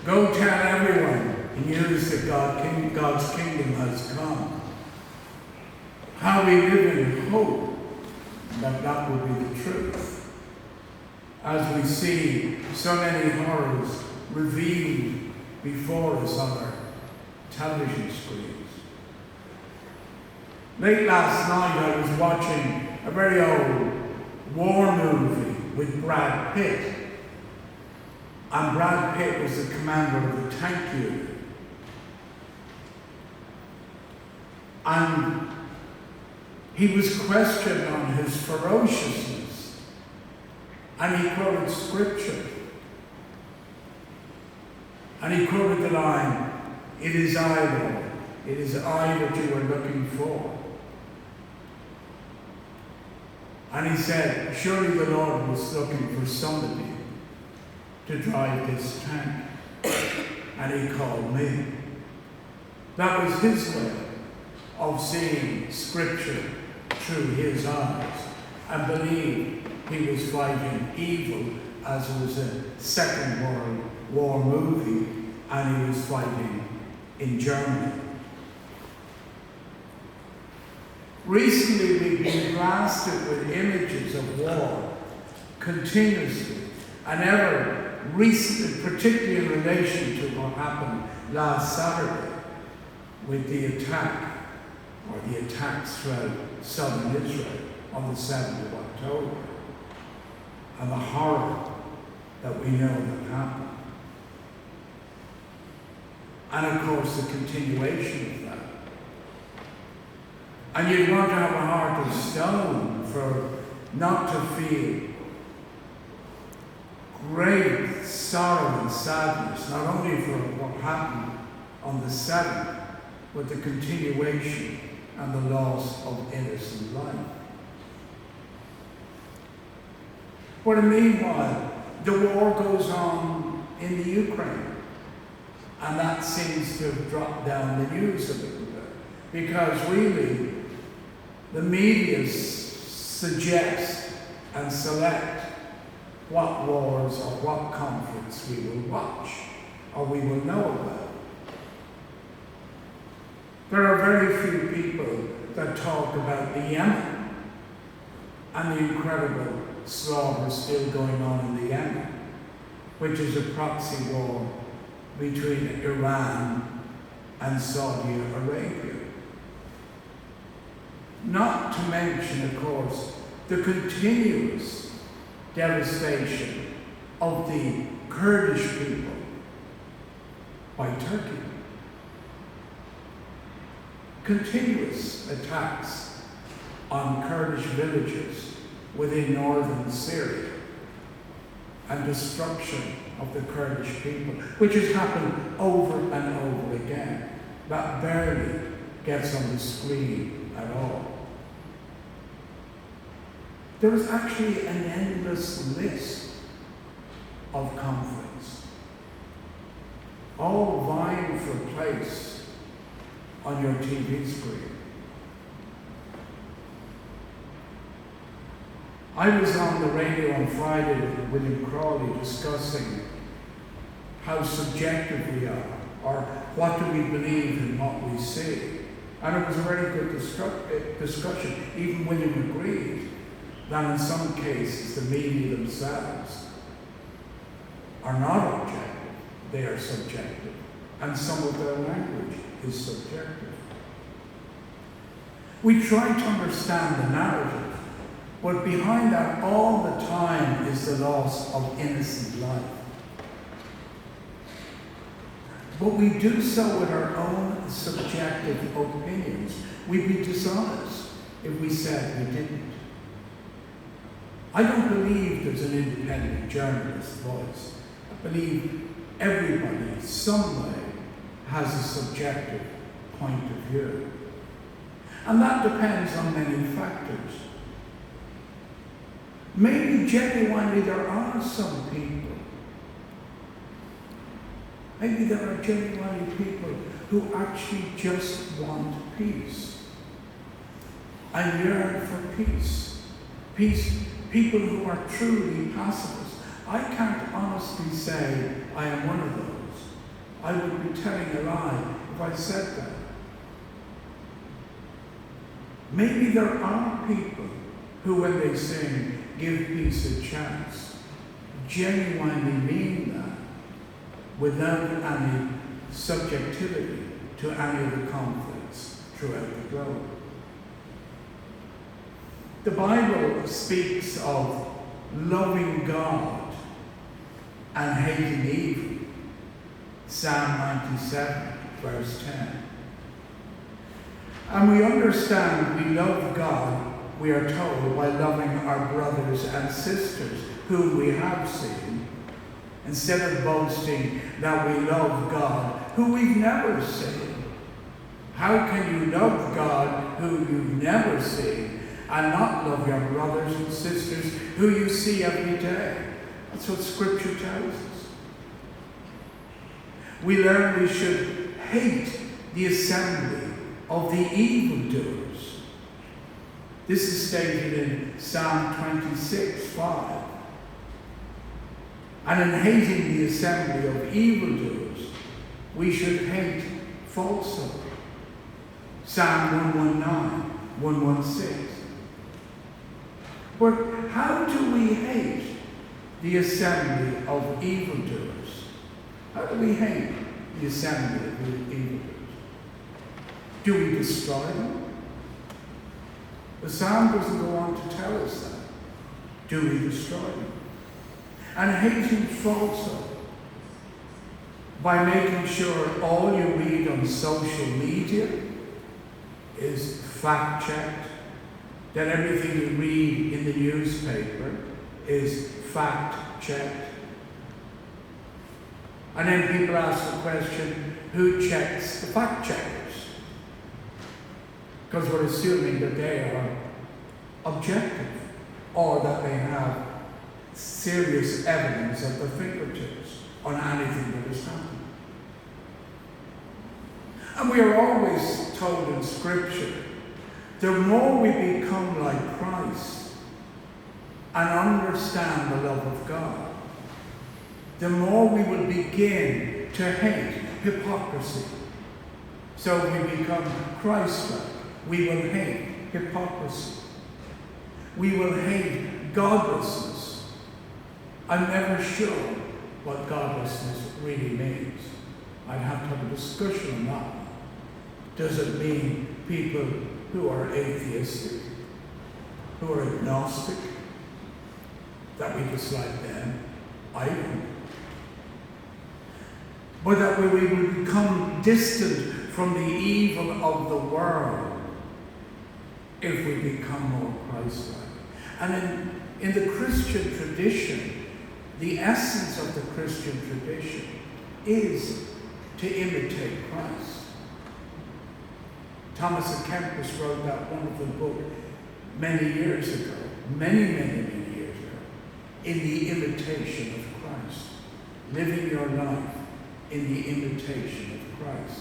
Go tell everyone the news that God's kingdom has come. How we live in hope that that will be the truth. As we see so many horrors revealed before us on our television screens. Late last night I was watching a very old war movie with Brad Pitt. And Brad Pitt was the commander of the tank unit. And he was questioned on his ferociousness. And he quoted scripture. And he quoted the line, "It is I, Lord. It is I that you are looking for." And he said, surely the Lord was looking for somebody to drive this tank. And he called me. That was his way of seeing scripture through his eyes and believed he was fighting evil, as it was a Second World War movie, and he was fighting in Germany. Recently, we've been blasted with images of war continuously, and ever recently, particularly in relation to what happened last Saturday with the attack, or the attacks throughout southern Israel on the 7th of October, and the horror that we know that happened. And of course, the continuation of that. And you'd want to have a heart of stone for not to feel great sorrow and sadness, not only for what happened on the 7th, but the continuation and the loss of innocent life. But meanwhile, the war goes on in the Ukraine, and that seems to have dropped down the news a little bit, because really, the media suggest and select what wars or what conflicts we will watch or we will know about. There are very few people that talk about the Yemen and the incredible slaughter still going on in the Yemen, which is a proxy war between Iran and Saudi Arabia. Not to mention, of course, the continuous devastation of the Kurdish people by Turkey. Continuous attacks on Kurdish villages within northern Syria and destruction of the Kurdish people, which has happened over and over again. That barely gets on the screen at all. There is actually an endless list of conflicts, all vying for a place on your TV screen. I was on the radio on Friday with William Crawley discussing how subjective we are, or what do we believe in what we see. And it was a very good discussion. Even William agreed that in some cases the media themselves are not objective, they are subjective. And some of their language is subjective. We try to understand the narrative, but behind that all the time is the loss of innocent life. But we do so with our own subjective opinions. We'd be dishonest if we said we didn't. I don't believe there's an independent journalist voice. I believe everybody, some way, has a subjective point of view. And that depends on many factors. Maybe genuinely there are some people, maybe there are genuinely people who actually just want peace and yearn for peace. Peace, people who are truly pacifists. I can't honestly say I am one of those. I would be telling a lie if I said that. Maybe there are people who, when they sing, give peace a chance, genuinely mean that, without any subjectivity to any of the conflicts throughout the globe. The Bible speaks of loving God and hating evil. Psalm 97, verse 10. And we understand we love God, we are told, by loving our brothers and sisters whom we have seen, instead of boasting that we love God who we've never seen. How can you love God who you've never seen and not love your brothers and sisters who you see every day? That's what Scripture tells us. We learn we should hate the assembly of the evildoers. This is stated in Psalm 26, 5. And in hating the assembly of evildoers, we should hate falsehood. Psalm 119, 116. But how do we hate the assembly of evildoers? How do we hate the assembly of evildoers? Do we destroy them? The Psalm doesn't go on to tell us that. Do we destroy them? And hating falsehood by making sure all you read on social media is fact-checked, that everything you read in the newspaper is fact-checked. And then people ask the question, who checks the fact-checkers? Because we're assuming that they are objective, or that they have serious evidence at their fingertips on anything that has happened. And we are always told in Scripture, the more we become like Christ and understand the love of God, the more we will begin to hate hypocrisy. So if we become Christ-like, we will hate hypocrisy. We will hate godlessness. I'm never sure what godlessness really means. I'd have to have a discussion on that one. Does it mean people who are atheistic, who are agnostic, that we dislike them? I don't. But that we will become distant from the evil of the world if we become more Christ-like. And in the Christian tradition, the essence of the Christian tradition is to imitate Christ. Thomas à Kempis wrote that wonderful book many years ago, many years ago, In the Imitation of Christ. Living your life in the imitation of Christ.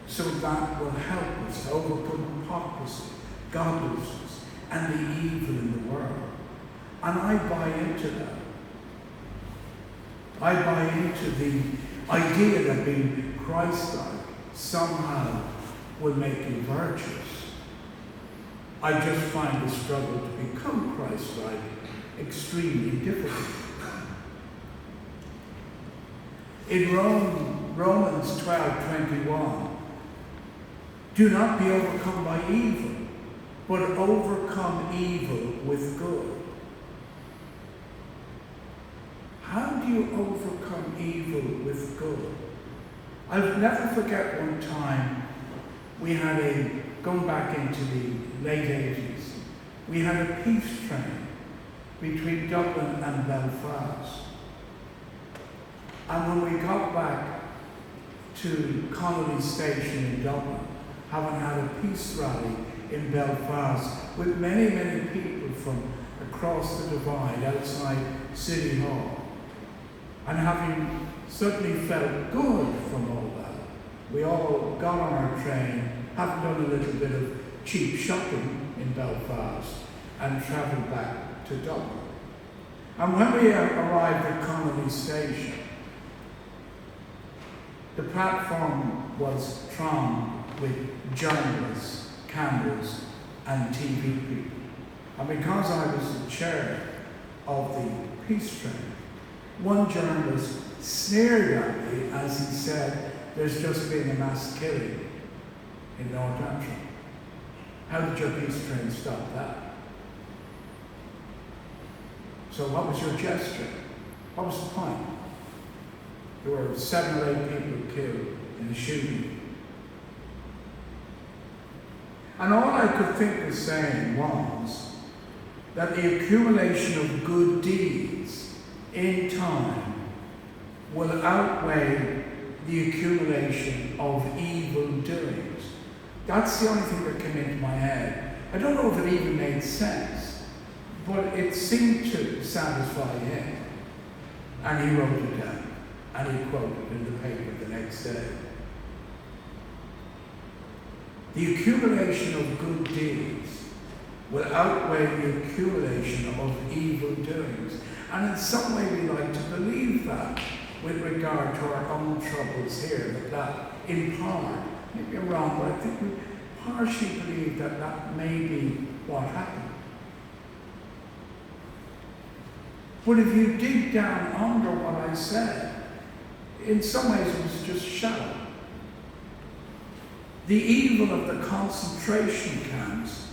So that will help us overcome hypocrisy, godlessness, and the evil in the world. And I buy into that. I buy into the idea that being Christ-like somehow will make you virtuous. I just find the struggle to become Christ-like extremely difficult. In Romans 12:21, do not be overcome by evil, but overcome evil with good. How do you overcome evil with good? I'll never forget one time we had going back into the late 80s, we had a peace train between Dublin and Belfast. And when we got back to Connolly Station in Dublin, having had a peace rally in Belfast with many people from across the divide outside City Hall, and having suddenly felt good from all that, we all got on our train, having done a little bit of cheap shopping in Belfast, and travelled back to Dublin. And when we arrived at Connolly Station, The platform was thronged with journalists, cameras, and TV people. And because I was the chair of the peace train, one journalist sneered at me as he said, "There's just been a mass killing in North Antrim. How did your peace train stop that?" So what was your gesture? What was the point? There were 7 or 8 people killed in a shooting. And all I could think of saying was that the accumulation of good deeds in time will outweigh the accumulation of evil doings. That's the only thing that came into my head. I don't know if it even made sense, but it seemed to satisfy him. And he wrote it down, and he quoted it in the paper the next day. The accumulation of good deeds will outweigh the accumulation of evil doings. And in some way we like to believe that with regard to our own troubles here, that in part, maybe I'm wrong, but I think we partially believe that that may be what happened. But if you dig down under what I said, in some ways it was just shallow. The evil of the concentration camps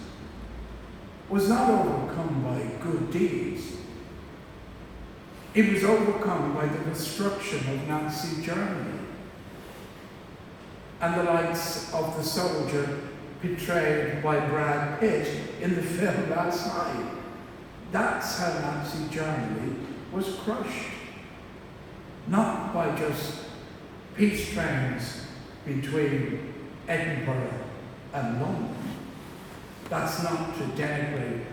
was not overcome by good deeds. It was overcome by the destruction of Nazi Germany and the likes of the soldier portrayed by Brad Pitt in the film last night. That's how Nazi Germany was crushed. Not by just peace trains between Edinburgh and London. That's not to denigrate